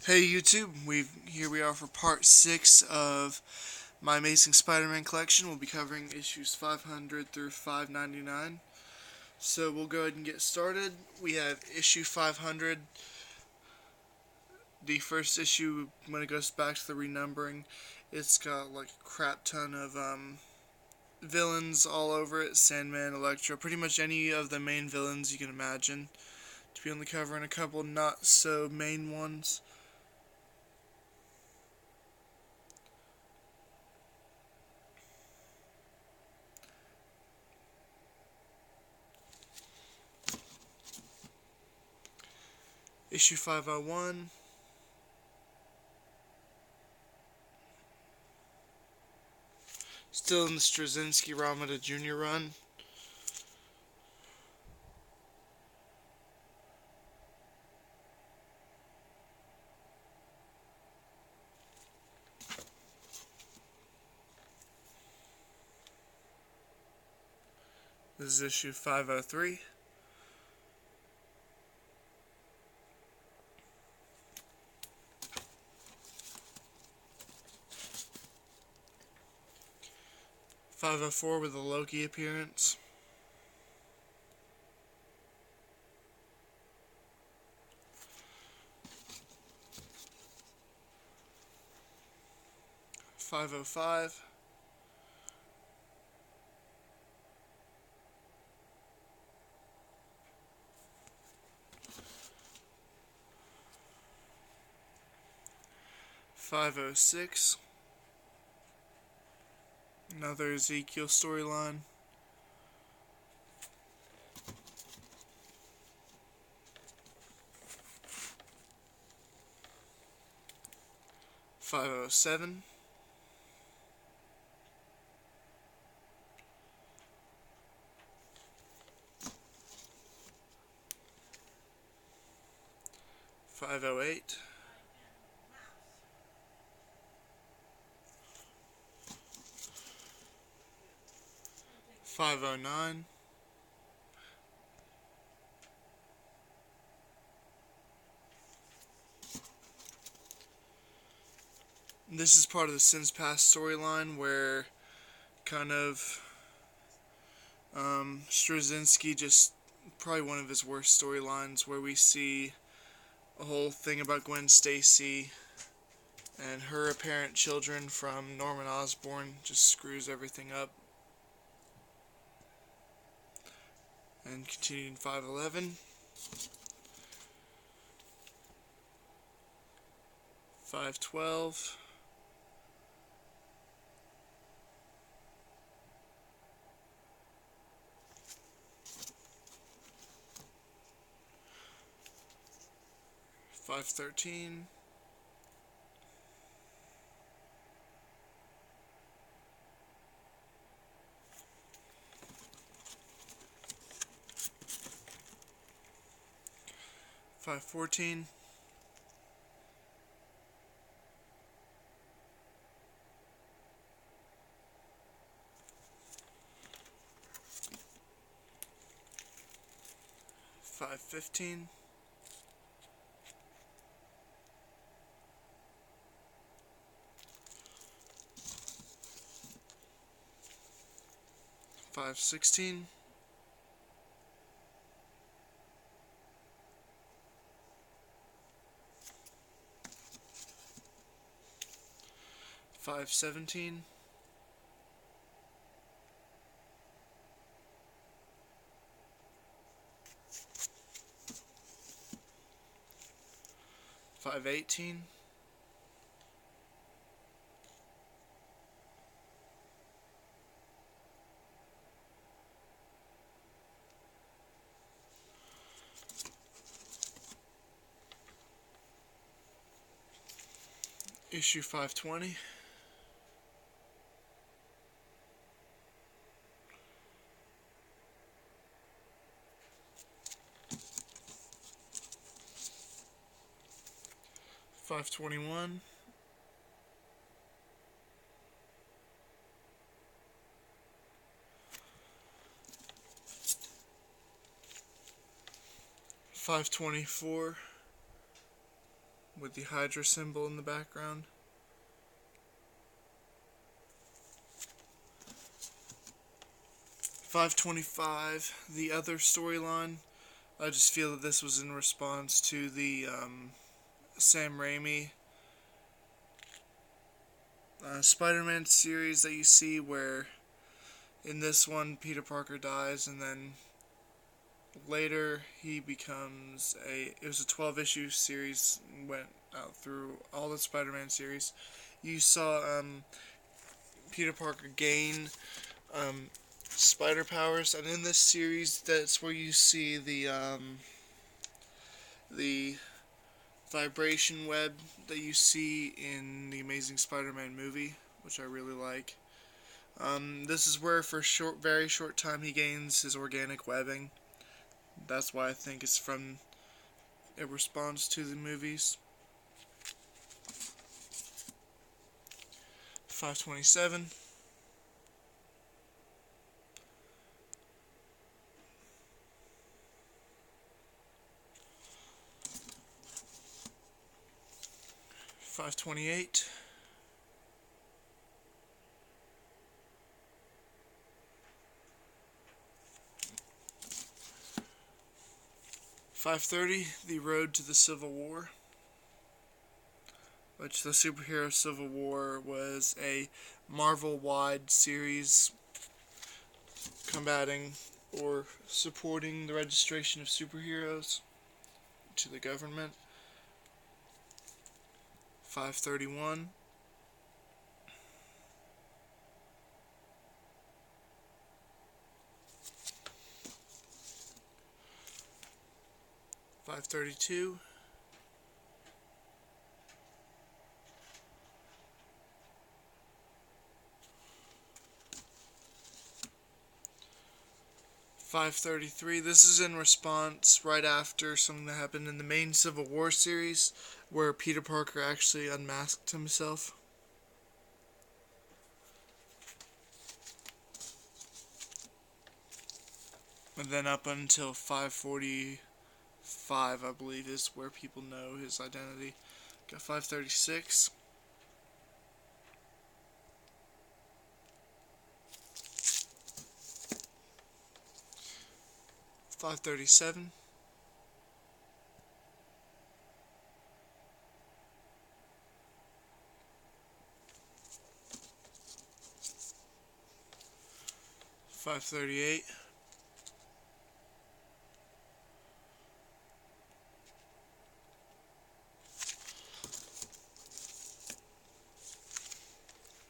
Hey YouTube, here we are for part 6 of my Amazing Spider-Man collection. We'll be covering issues 500 through 599. So we'll go ahead and get started. We have issue 500. The first issue, when it goes back to the renumbering, it's got like a crap ton of villains all over it. Sandman, Electro, pretty much any of the main villains you can imagine to be on the cover, and a couple not so main ones. Issue 501. Still in the Straczynski Romita Jr. run. This is issue 503. .504 with a Loki appearance. .505. .506. Another Ezekiel storyline. .507. .508. .509. This is part of the Sins Past storyline where kind of Straczynski, just probably one of his worst storylines, where we see a whole thing about Gwen Stacy and her apparent children from Norman Osborn. Just screws everything up. And continuing 511. 512. .513. .514. .515. .516. .517. .518. Issue 520. .521. .524. with the Hydra symbol in the background. .525, the other storyline. I just feel that this was in response to the Sam Raimi Spider-Man series that you see, where in this one Peter Parker dies and then later he becomes it was a 12-issue series, went out through all the Spider-Man series. You saw Peter Parker gain spider powers, and in this series that's where you see the vibration web that you see in the Amazing Spider-Man movie, which I really like. This is where for a very short time he gains his organic webbing. That's why I think it's from a response to the movies. .527. .528. .530, The Road to the Civil War, which the Superhero Civil War was a Marvel-wide series combating or supporting the registration of superheroes to the government. .531. .532. .533. This is in response right after something that happened in the main Civil War series, where Peter Parker actually unmasked himself. And then up until .545, I believe, is where people know his identity. Got .536. .537. .538.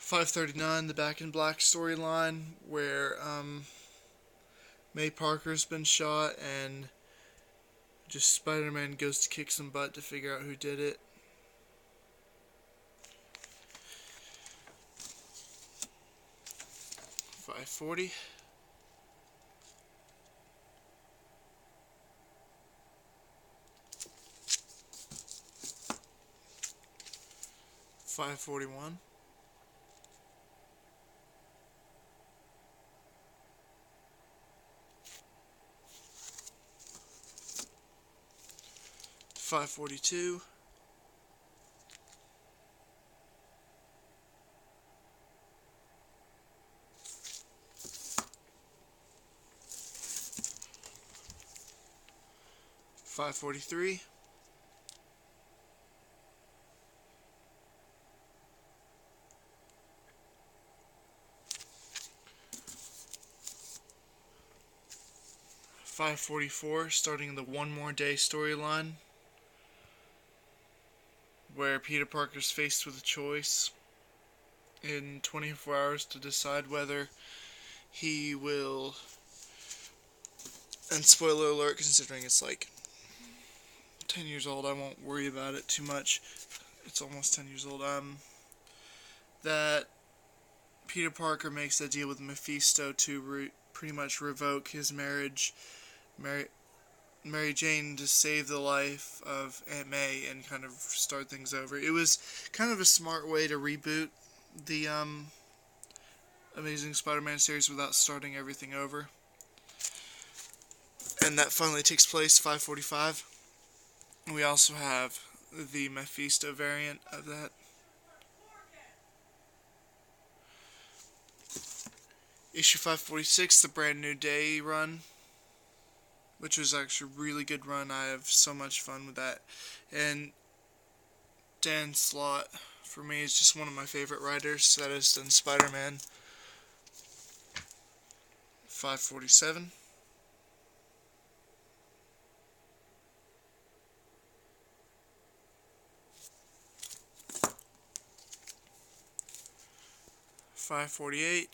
.539, the Back in Black storyline, where May Parker's been shot and just Spider-Man goes to kick some butt to figure out who did it. .540. .541. .542. .543. .544, starting the One More Day storyline, where Peter Parker's faced with a choice in 24 hours to decide whether he will, and spoiler alert, considering it's like 10 years old, I won't worry about it too much, it's almost 10 years old, that Peter Parker makes a deal with Mephisto to pretty much revoke his marriage, Mary Jane, to save the life of Aunt May and kind of start things over. It was kind of a smart way to reboot the Amazing Spider-Man series without starting everything over. And that finally takes place, .545. We also have the Mephisto variant of that. Issue 546, the Brand New Day run, which was actually a really good run. I have so much fun with that. And Dan Slott, for me, is just one of my favorite writers that has done Spider-Man. 547. 548.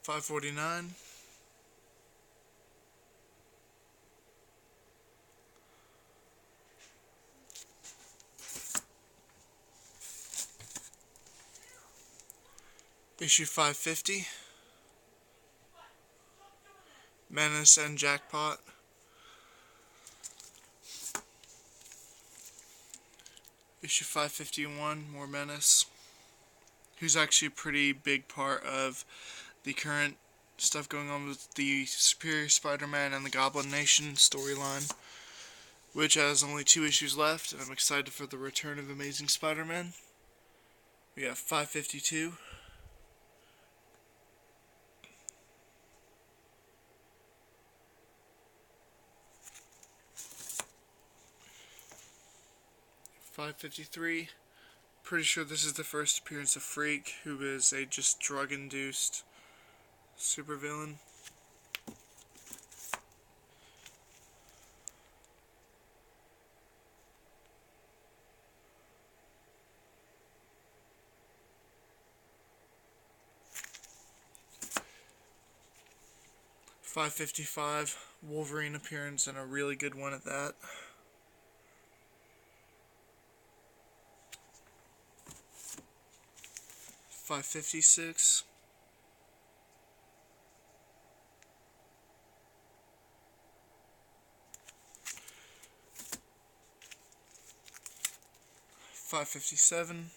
549. 550. Menace and Jackpot. Issue 551, more Menace, who's actually a pretty big part of the current stuff going on with the Superior Spider-Man and the Goblin Nation storyline, which has only 2 issues left, and I'm excited for the return of Amazing Spider-Man. We have 552. 553. Pretty sure this is the first appearance of Freak, who is a just drug-induced supervillain. 555, Wolverine appearance, and a really good one at that. 556. 557.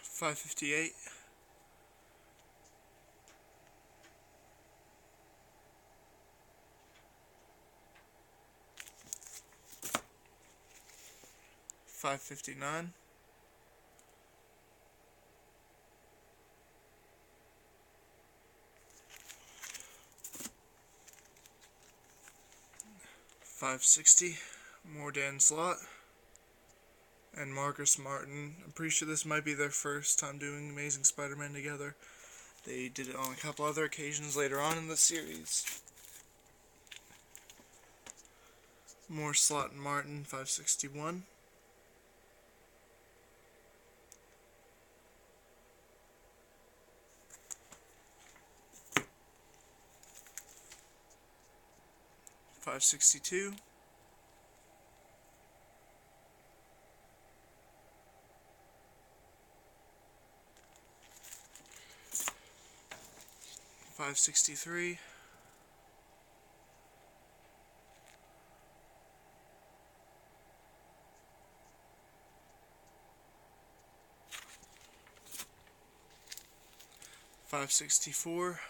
558. 559. 560. More Dan Slott and Marcus Martin. I'm pretty sure this might be their first time doing Amazing Spider-Man together. They did it on a couple other occasions later on in the series. More Slott and Martin, 561. 562. 563. 564.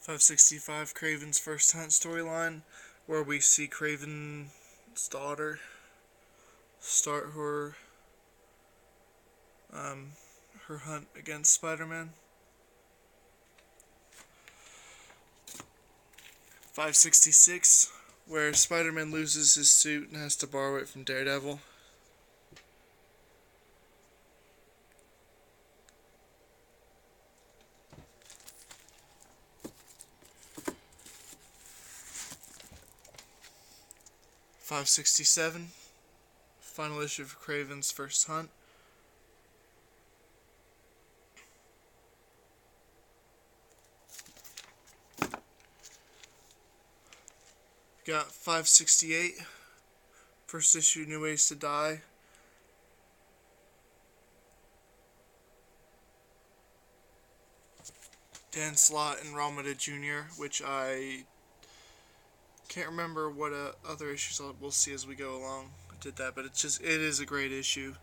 565, Kraven's First Hunt storyline, where we see Kraven's daughter start her hunt against Spider-Man. 566, where Spider-Man loses his suit and has to borrow it from Daredevil. 567, final issue of Kraven's First Hunt. Got 568, First issue, New Ways to Die. Dan Slott and Romita Jr., which I can't remember what other issues we'll see as we go along. I did that, but it is a great issue.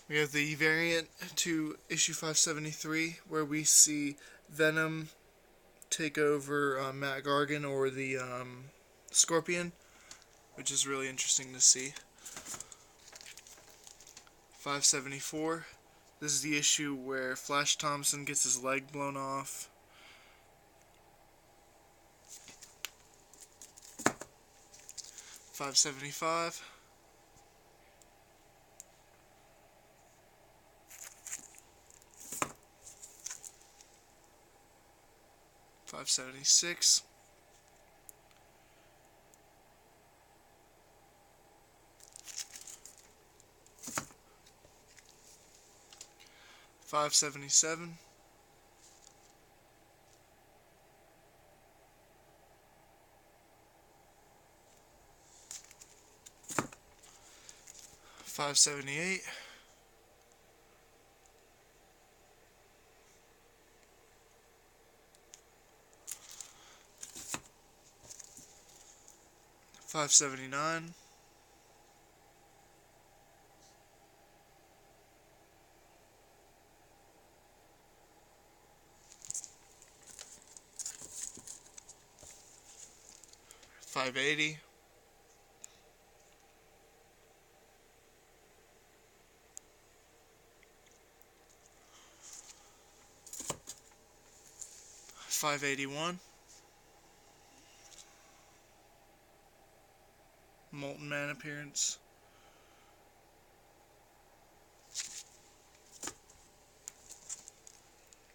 We have the variant to issue 573, where we see Venom take over Matt Gargan, or the Scorpion, which is really interesting to see. 574. This is the issue where Flash Thompson gets his leg blown off. 575. 576. 577. 578. 579. 580. 581. Molten Man appearance.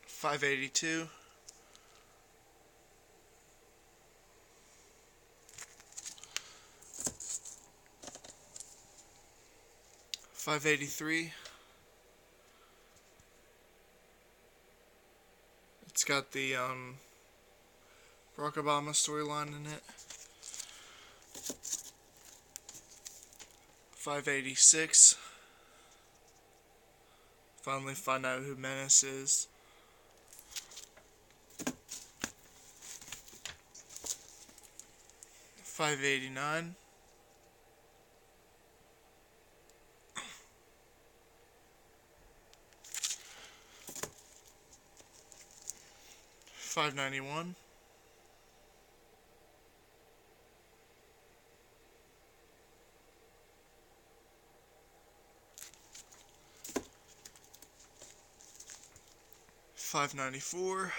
582. 583. It's got the Barack Obama storyline in it. 586. Finally find out who Menace is. 589. 591. 594.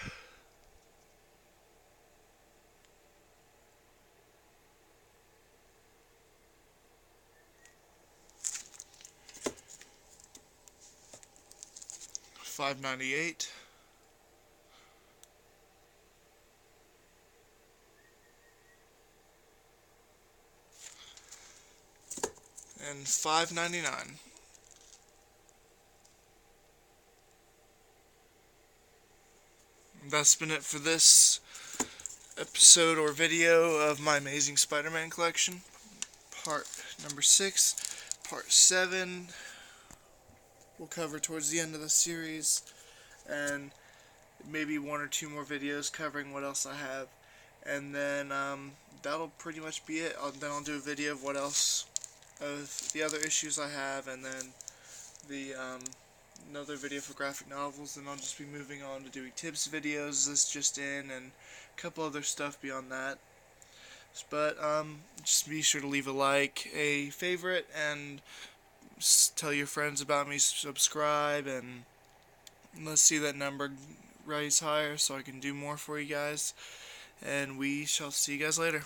598. 599. That's been it for this episode or video of my Amazing Spider-Man collection. Part number 6. Part 7 we'll cover towards the end of the series, and maybe 1 or 2 more videos covering what else I have, and then that'll pretty much be it. Then I'll do a video of what else of the other issues I have, and then the another video for graphic novels, and I'll just be moving on to doing tips videos, this just in, and a couple other stuff beyond that. But just be sure to leave a like, a favorite, and tell your friends about me, subscribe, and let's see that number rise higher so I can do more for you guys, and we shall see you guys later.